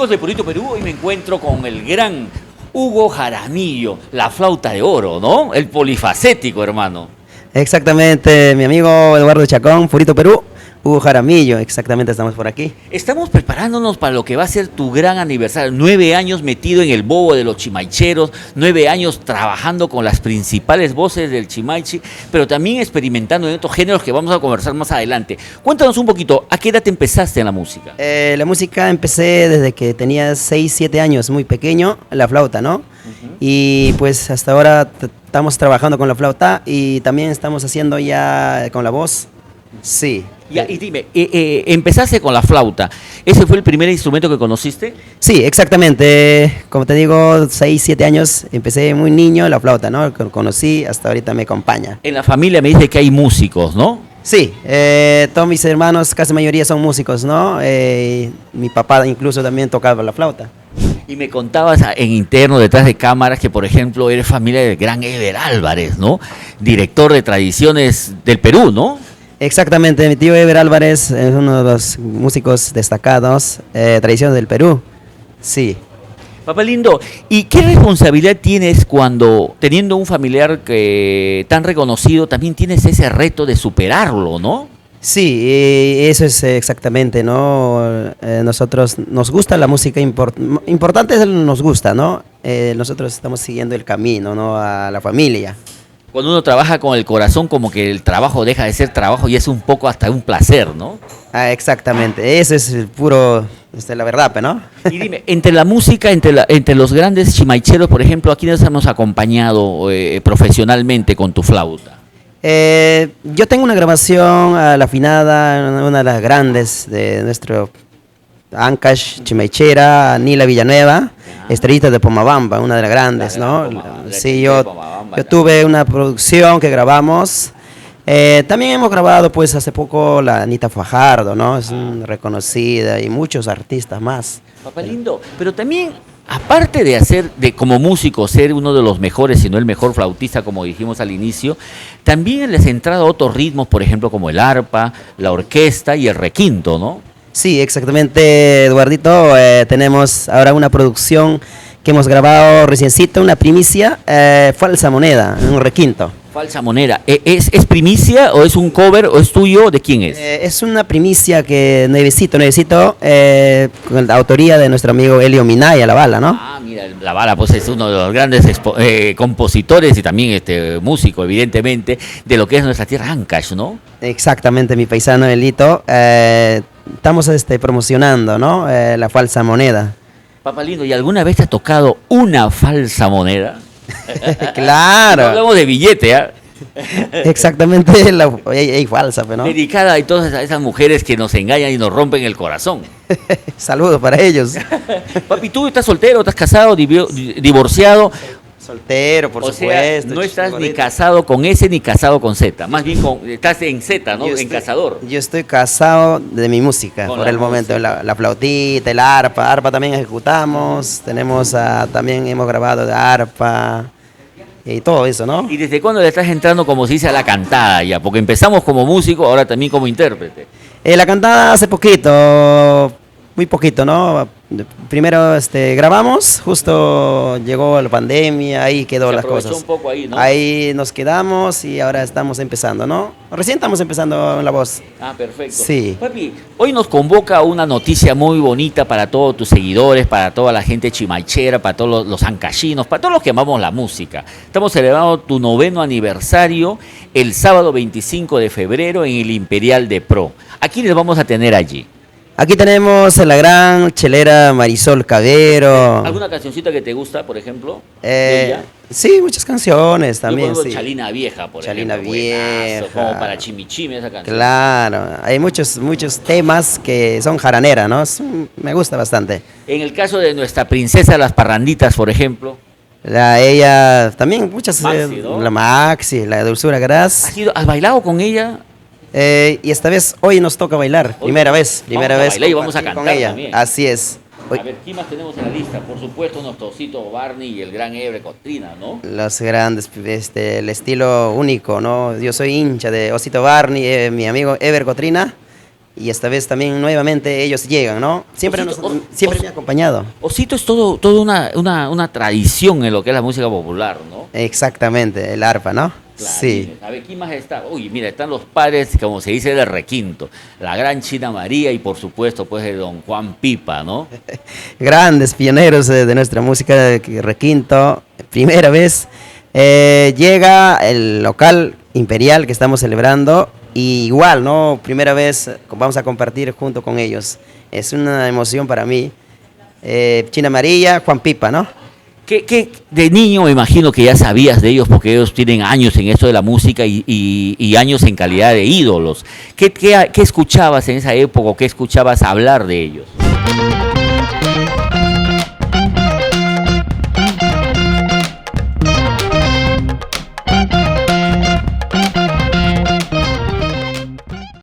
Amigos de Purito Perú, hoy me encuentro con el gran Hugo Jaramillo, la flauta de oro, ¿no? El polifacético, hermano. Exactamente, mi amigo Eduardo Chacón, Purito Perú, Hugo Jaramillo, exactamente estamos por aquí. Estamos preparándonos para lo que va a ser tu gran aniversario. 9 años metido en el bobo de los chimaicheros, 9 años trabajando con las principales voces del chimaichi, pero también experimentando en otros géneros que vamos a conversar más adelante. Cuéntanos un poquito, ¿a qué edad te empezaste en la música? La música empecé desde que tenía 6, 7 años, muy pequeño, la flauta, ¿no? Y pues hasta ahora estamos trabajando con la flauta y también estamos haciendo ya con la voz. Sí. Y dime, empezaste con la flauta. ¿Ese fue el primer instrumento que conociste? Sí, exactamente. Como te digo, 6, 7 años, empecé muy niño la flauta, ¿no? Conocí, hasta ahorita me acompaña. En la familia me dice que hay músicos, ¿no? Sí, todos mis hermanos, casi mayoría son músicos, ¿no? Mi papá incluso también tocaba la flauta. Y me contabas en interno, detrás de cámaras, que por ejemplo eres familia del gran Ever Álvarez, ¿no? Director de tradiciones del Perú, ¿no? Exactamente, mi tío Ever Álvarez es uno de los músicos destacados, tradiciones del Perú. Sí. Papá lindo, ¿y qué responsabilidad tienes cuando, teniendo un familiar que tan reconocido, también tienes ese reto de superarlo, ¿no? Sí, eso es exactamente, ¿no? Nosotros nos gusta la música, importante es el nos gusta, ¿no? Nosotros estamos siguiendo el camino, ¿no? A la familia. Cuando uno trabaja con el corazón, como que el trabajo deja de ser trabajo y es un poco hasta un placer, ¿no? Ah, exactamente, eso es el puro, la verdad, ¿no? Y dime, entre la música, entre los grandes chimaicheros, por ejemplo, ¿a quiénes hemos acompañado profesionalmente con tu flauta? Yo tengo una grabación a la afinada, una de las grandes de nuestro Ancash, Chimaichera, Nila Villanueva, Estrellita de Pomabamba, una de las grandes, ¿no? Sí, yo tuve una producción que grabamos. También hemos grabado, pues, hace poco la Anita Fajardo, ¿no? Es reconocida y muchos artistas más. Papá lindo, pero también, aparte de como músico ser uno de los mejores, si no el mejor flautista, como dijimos al inicio, también les ha entrado otros ritmos, por ejemplo, como el arpa, la orquesta y el requinto, ¿no? Sí, exactamente, Eduardito. Tenemos ahora una producción que hemos grabado reciencito, una primicia, Falsa Moneda, un requinto. Falsa Moneda. ¿Es primicia o es un cover o es tuyo? ¿De quién es? Es una primicia que nuevecito, con la autoría de nuestro amigo Elio Minaya, La Bala, ¿no? Ah, mira, La Bala pues es uno de los grandes compositores y también músico, evidentemente, de lo que es nuestra tierra Ancash, ¿no? Exactamente, mi paisano Elito. Estamos promocionando, ¿no? La Falsa Moneda. Papá lindo, ¿y alguna vez te ha tocado una falsa moneda? Claro. No hablamos de billete, ¿ah? Exactamente, hay falsa, ¿no? Dedicada a todas esas mujeres que nos engañan y nos rompen el corazón. Saludos para ellos. Papi, ¿tú estás soltero, estás casado, divorciado? Soltero, por supuesto. Sea, no estás ni casado con S ni casado con Z, más bien estás en Z, ¿no? En casador. Yo estoy casado de mi música, con por el momento, la flautita, el arpa también ejecutamos, tenemos también hemos grabado de arpa y todo eso, ¿no? ¿Y desde cuándo le estás entrando, como se dice, a la cantada ya? Porque empezamos como músico, ahora también como intérprete. La cantada hace poquito, muy poquito, ¿no? Primero grabamos, justo llegó la pandemia, ahí quedó las cosas. Un poco ahí, ¿no? Ahí nos quedamos y ahora estamos empezando, ¿no? Recién estamos empezando en la voz. Ah, perfecto. Sí. Papi, hoy nos convoca una noticia muy bonita para todos tus seguidores, para toda la gente chimaichera, para todos los ancashinos, para todos los que amamos la música. Estamos celebrando tu 9º aniversario el sábado 25 de febrero en el Imperial de Pro. ¿A quiénes vamos a tener allí? Aquí tenemos a la gran chelera Marisol Cabero. ¿Alguna cancioncita que te gusta, por ejemplo? De ella? Sí, muchas canciones también. Yo Sí. Chalina Vieja, por Chalina ejemplo. Vieja. Buenazo, como para Chimichime esa canción. Claro, hay muchos temas que son jaranera, ¿no? Me gusta bastante. En el caso de nuestra princesa Las Parranditas, por ejemplo. Ella, también muchas. Maxi, ¿no? La Maxi, la Dulzura Gras. ¿Has bailado con ella? Y esta vez, hoy nos toca bailar, primera vez. Vamos a bailar y vamos a cantar con ella. también. Así es. A ver, ¿quién más tenemos en la lista? Por supuesto, nuestro Osito Barney y el gran Ebre Cotrina, ¿no? Los grandes, el estilo único, ¿no? Yo soy hincha de Osito Barney, mi amigo Ever Cotrina. y esta vez también nuevamente ellos llegan, ¿no? Siempre, siempre me ha acompañado. Osito es todo una tradición en lo que es la música popular, ¿no? Exactamente, el arpa, ¿no? Claro, Sí. a ver, ¿quién más está? Uy, mira, están los padres, como se dice, del requinto. La gran China María y, por supuesto, pues, de don Juan Pipa, ¿no? Grandes pioneros de nuestra música de requinto. Primera vez llega el local imperial que estamos celebrando y igual, ¿no? Primera vez vamos a compartir junto con ellos. Es una emoción para mí. China María, Juan Pipa, ¿no? ¿Qué de niño me imagino que ya sabías de ellos porque ellos tienen años en esto de la música y años en calidad de ídolos? ¿Qué escuchabas en esa época o qué escuchabas hablar de ellos?